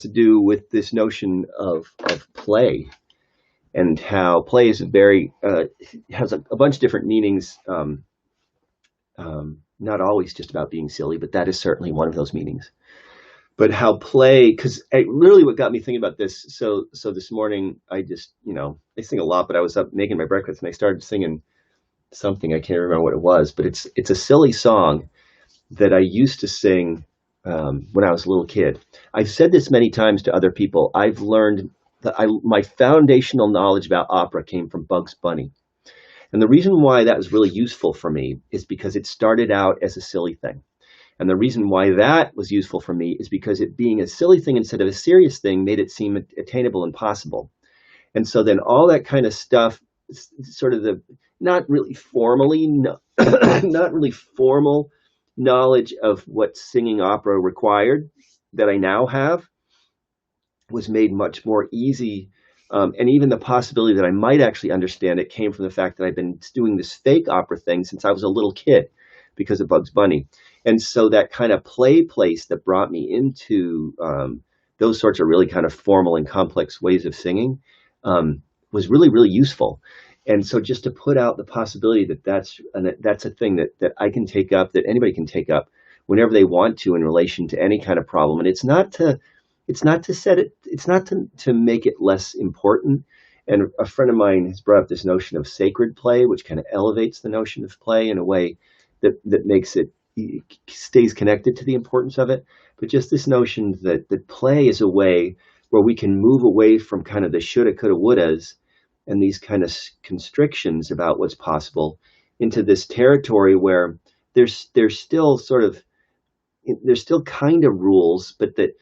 to do with this notion of play and how play is very has a bunch of different meanings. Not always just about being silly, but that is certainly one of those meanings. But how play, because really what got me thinking about this. So this morning I just I sing a lot, but I was up making my breakfast and I started singing something. I can't remember what it was, but it's a silly song that I used to sing when I was a little kid. I've said this many times to other people. I've learned that my foundational knowledge about opera came from Bugs Bunny. And the reason why that was really useful for me is because it started out as a silly thing. And the reason why that was useful for me is because it being a silly thing instead of a serious thing made it seem attainable and possible. And so then all that kind of stuff, sort of the not really formally, not really formal knowledge of what singing opera required that I now have was made much more easy. And even the possibility that I might actually understand it came from the fact that I've been doing this fake opera thing since I was a little kid because of Bugs Bunny. And so that kind of play place that brought me into those sorts of really kind of formal and complex ways of singing was really, really useful. And so just to put out the possibility that that's a thing that I can take up, that anybody can take up whenever they want to in relation to any kind of problem. And it's not to set it, it's not to make it less important. And a friend of mine has brought up this notion of sacred play, which kind of elevates the notion of play in a way that makes it stays connected to the importance of it. But just this notion that play is a way where we can move away from kind of the shoulda, coulda, wouldas and these kind of constrictions about what's possible into this territory where there's still sort of there's still kind of rules, but that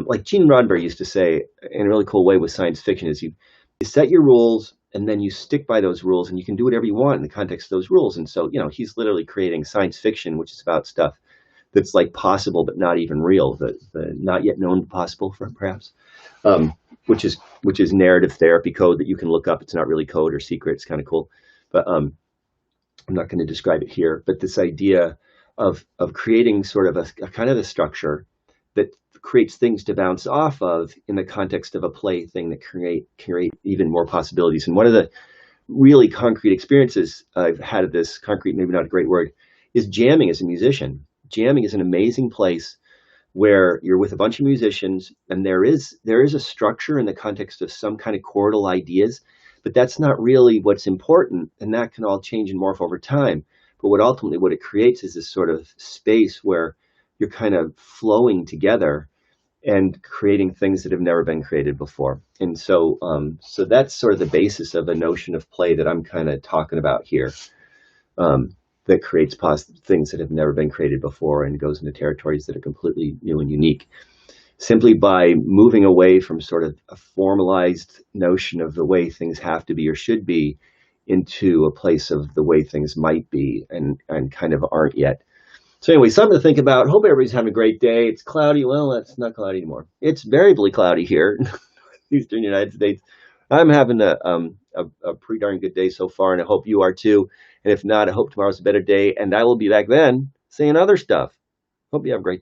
like Gene Roddenberry used to say in a really cool way with science fiction is you set your rules and then you stick by those rules and you can do whatever you want in the context of those rules. And so, he's literally creating science fiction, which is about stuff that's like possible but not even real, the not yet known possible, for perhaps, which is narrative therapy code that you can look up. It's not really code or secret. It's kind of cool, but I'm not going to describe it here. But this idea of creating sort of a kind of a structure that creates things to bounce off of in the context of a play thing that create even more possibilities. And one of the really concrete experiences I've had of this, concrete, maybe not a great word, is jamming as a musician. Jamming is an amazing place where you're with a bunch of musicians and there is a structure in the context of some kind of chordal ideas, but that's not really what's important. And that can all change and morph over time. But what it creates is this sort of space where you're kind of flowing together and creating things that have never been created before. And so that's sort of the basis of a notion of play that I'm kind of talking about here, that creates things that have never been created before and goes into territories that are completely new and unique, simply by moving away from sort of a formalized notion of the way things have to be or should be into a place of the way things might be and kind of aren't yet. So anyway, something to think about. Hope everybody's having a great day. It's cloudy. Well, it's not cloudy anymore. It's variably cloudy here in the Eastern United States. I'm having a pretty darn good day so far, and I hope you are too. And if not, I hope tomorrow's a better day, and I will be back then saying other stuff. Hope you have a great